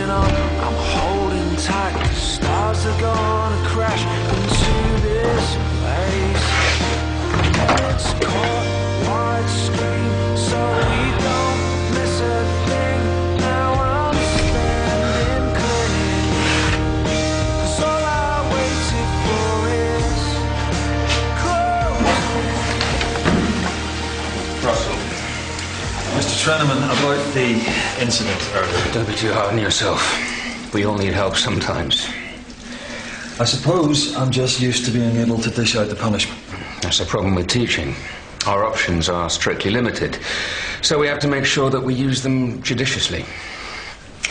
holding on, I'm holding tight. The stars are gonna crash into this place. It's caught widescreen, so we don't miss a thing. Now I'm standing clean, 'cause all I waited for is closing. Russell. Mr. Treneman, about the incident earlier. Don't be too hard on yourself. We all need help sometimes. I suppose I'm just used to being able to dish out the punishment. That's the problem with teaching. Our options are strictly limited, so we have to make sure that we use them judiciously.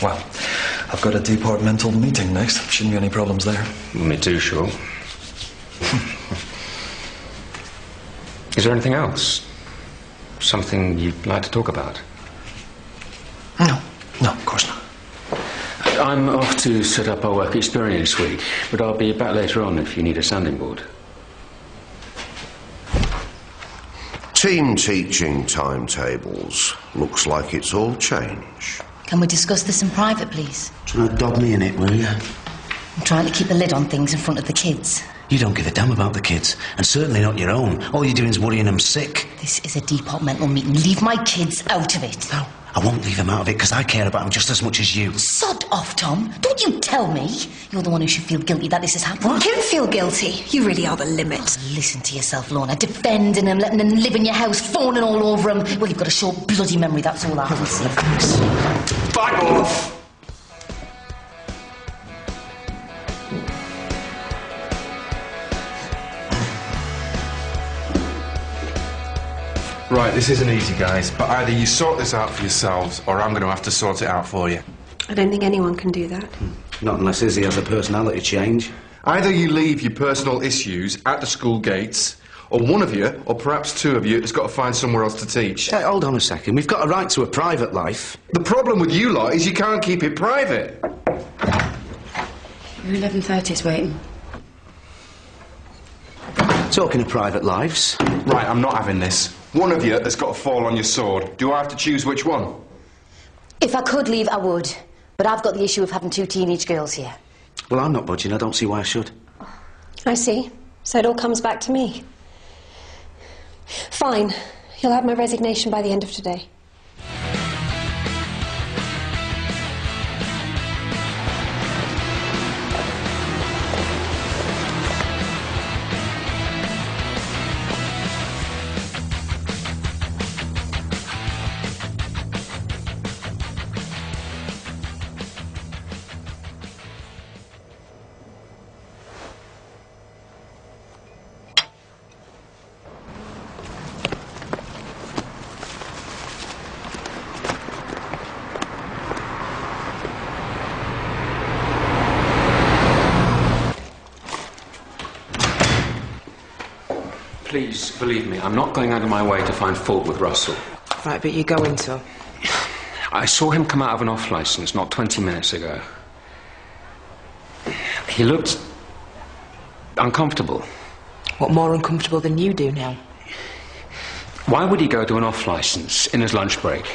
Well, I've got a departmental meeting next. Shouldn't be any problems there. Me too, sure. Is there anything else? Something you'd like to talk about? No, of course not. I'm off to set up our work experience week, but I'll be back later on if you need a sounding board. Team teaching timetables. Looks like it's all changed. Can we discuss this in private, please? Try to dob me in it, will you? I'm trying to keep a lid on things in front of the kids. You don't give a damn about the kids, and certainly not your own. All you're doing is worrying them sick. This is a departmental meeting. Leave my kids out of it. No, I won't leave them out of it because I care about them just as much as you. Sod off, Tom. Don't you tell me. You're the one who should feel guilty that this has happened. Well, Kim feel guilty. You really are the limit. Oh, listen to yourself, Lorna. Defending him, letting him live in your house, fawning all over him. Well, you've got a short bloody memory, that's all I can see. Back off! Right, this isn't easy, guys, but either you sort this out for yourselves or I'm going to have to sort it out for you. I don't think anyone can do that. Not unless Izzy has a personality change. Either you leave your personal issues at the school gates, or one of you, or perhaps two of you, has got to find somewhere else to teach. Hey, hold on a second. We've got a right to a private life. The problem with you lot is you can't keep it private. Your 11:30's waiting. Talking of private lives. Right, I'm not having this. One of you has got to fall on your sword. Do I have to choose which one? If I could leave, I would. But I've got the issue of having two teenage girls here. Well, I'm not budging. I don't see why I should. I see. So it all comes back to me. Fine. You'll have my resignation by the end of today. Please, believe me, I'm not going out of my way to find fault with Russell. Right, but you're going to. I saw him come out of an off licence not 20 minutes ago. He looked uncomfortable. What, more uncomfortable than you do now? Why would he go to an off licence in his lunch break?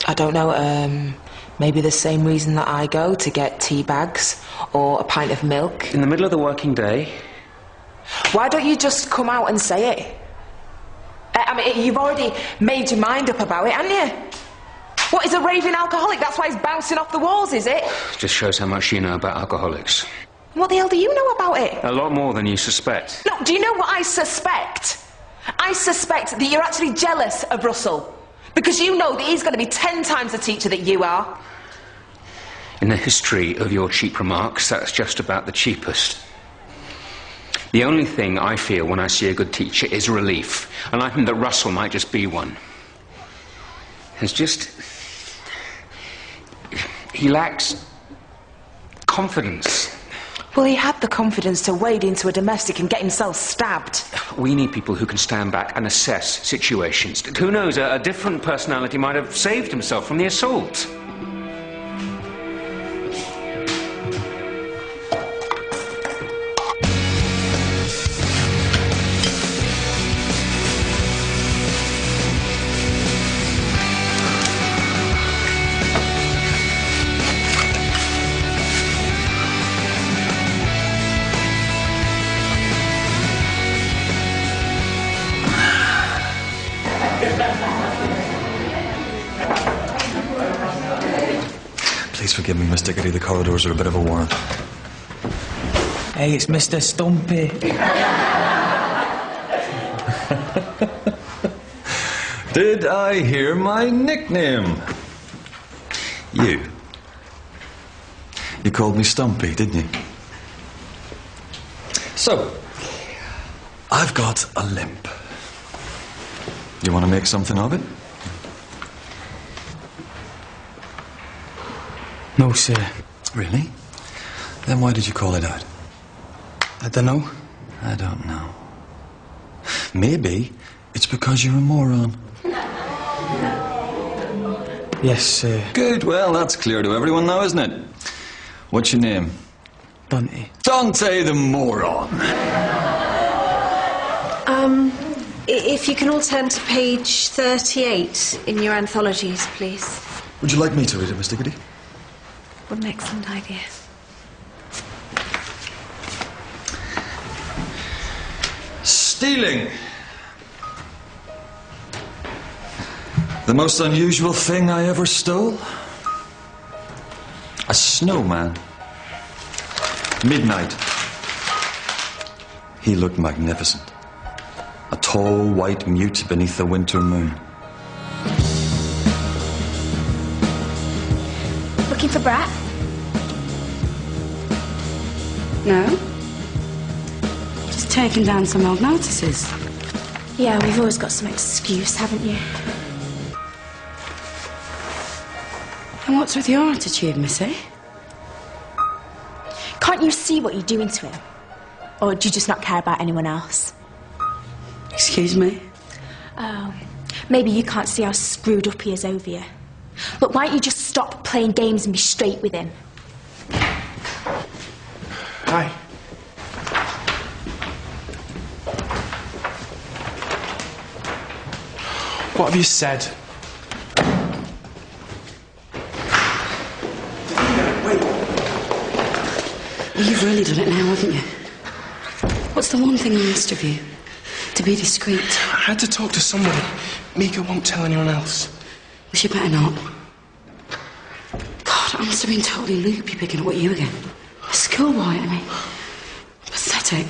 I don't know, maybe the same reason that I go, to get tea bags or a pint of milk. In the middle of the working day? Why don't you just come out and say it? I mean, you've already made your mind up about it, haven't you? What, is a raving alcoholic? That's why he's bouncing off the walls, is it? Just shows how much you know about alcoholics. What the hell do you know about it? A lot more than you suspect. No, do you know what I suspect? I suspect that you're actually jealous of Russell. Because you know that he's going to be 10 times the teacher that you are. In the history of your cheap remarks, that's just about the cheapest. The only thing I feel when I see a good teacher is relief, and I think that Russell might just be one. It's just... he lacks confidence. Well, he had the confidence to wade into a domestic and get himself stabbed. We need people who can stand back and assess situations. Who knows, a different personality might have saved himself from the assault. Please forgive me, Miss Diggity. The corridors are a bit of a warren. Hey, it's Mr. Stumpy. Did I hear my nickname? You. You called me Stumpy, didn't you? So, I've got a limp. You want to make something of it? No, sir. Really? Then why did you call it out? I don't know. I don't know. Maybe it's because you're a moron. Yes, sir. Good, well, that's clear to everyone now, isn't it? What's your name? Dante. Dante the moron. If you can all turn to page 38 in your anthologies, please. Would you like me to read it, Miss Diggity? What an excellent idea. Stealing. The most unusual thing I ever stole? A snowman. Midnight. He looked magnificent. A tall white mute beneath the winter moon. Looking for breath? No? Just taking down some old notices. Yeah, we've always got some excuse, haven't you? And what's with your attitude, Missy? Can't you see what you're doing to him? Or do you just not care about anyone else? Excuse me? Oh, maybe you can't see how screwed up he is over you. Look, why don't you just stop playing games and be straight with him? Hi. What have you said? Well, you've really done it now, haven't you? What's the one thing I asked of you? To be discreet. I had to talk to somebody. Mika won't tell anyone else. Well, she better not. God, I must have been totally loopy picking up with you again. A schoolboy, I mean. Pathetic.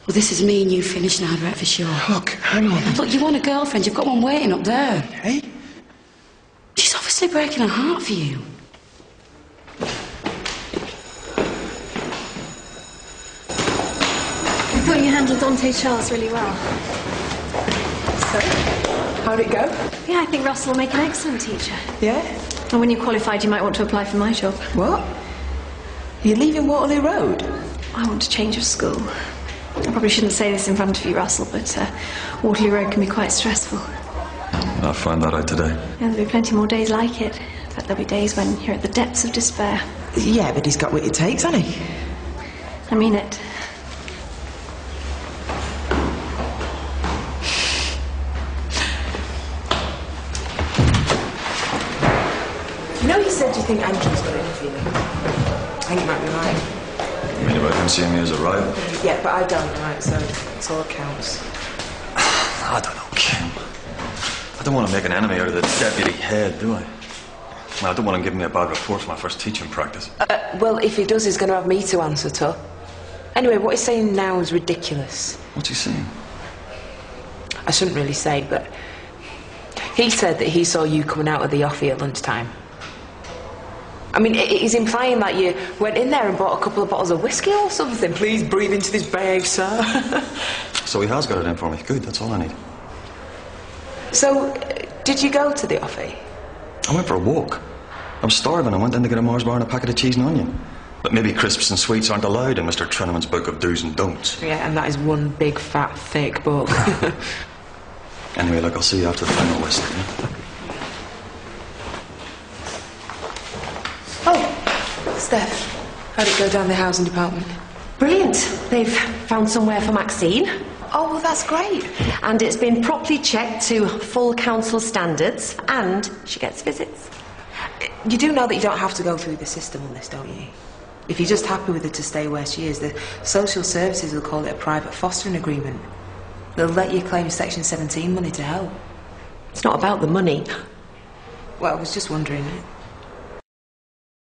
Well, this is me and you finished now, Brett, for sure. Look, hang on. Look, you want a girlfriend. You've got one waiting up there. Hey? She's obviously breaking her heart for you. I thought you handled Dante Charles really well. So, how'd it go? Yeah, I think Russell will make an excellent teacher. Yeah? And when you're qualified, you might want to apply for my job. What? You're leaving Waterloo Road? I want to change of school. I probably shouldn't say this in front of you, Russell, but Waterloo Road can be quite stressful. I found that out today. And there'll be plenty more days like it. In fact, there'll be days when you're at the depths of despair. Yeah, but he's got what it takes, hasn't he? I mean it. You know you said you think Andrew's got it in for you. I think you might be right. You mean if I can see me as a rival? Yeah, but I don't, right, so it's all that counts. I don't know, Kim. I don't want to make an enemy out of the deputy head, do I? I don't want him giving me a bad report for my first teaching practice. Well, if he does, he's going to have me to answer to. Anyway, what he's saying now is ridiculous. What's he saying? I shouldn't really say, but he said that he saw you coming out of the offie at lunchtime. I mean, he's implying that you went in there and bought a couple of bottles of whiskey or something. Please breathe into this bag, sir. So he has got it in for me. Good, that's all I need. So, did you go to the offie? I went for a walk. I was starving. I went in to get a Mars bar and a packet of cheese and onion. But maybe crisps and sweets aren't allowed in Mr. Trenneman's book of do's and don'ts. Yeah, and that is one big, fat, thick book. Anyway, look, I'll see you after the final list. Yeah? Oh, Steph, how'd it go down the housing department? Brilliant. They've found somewhere for Maxine. Oh, well, that's great. And it's been properly checked to full council standards, and she gets visits. You do know that you don't have to go through the system on this, don't you? If you're just happy with her to stay where she is, the social services will call it a private fostering agreement. They'll let you claim Section 17 money to help. It's not about the money. Well, I was just wondering.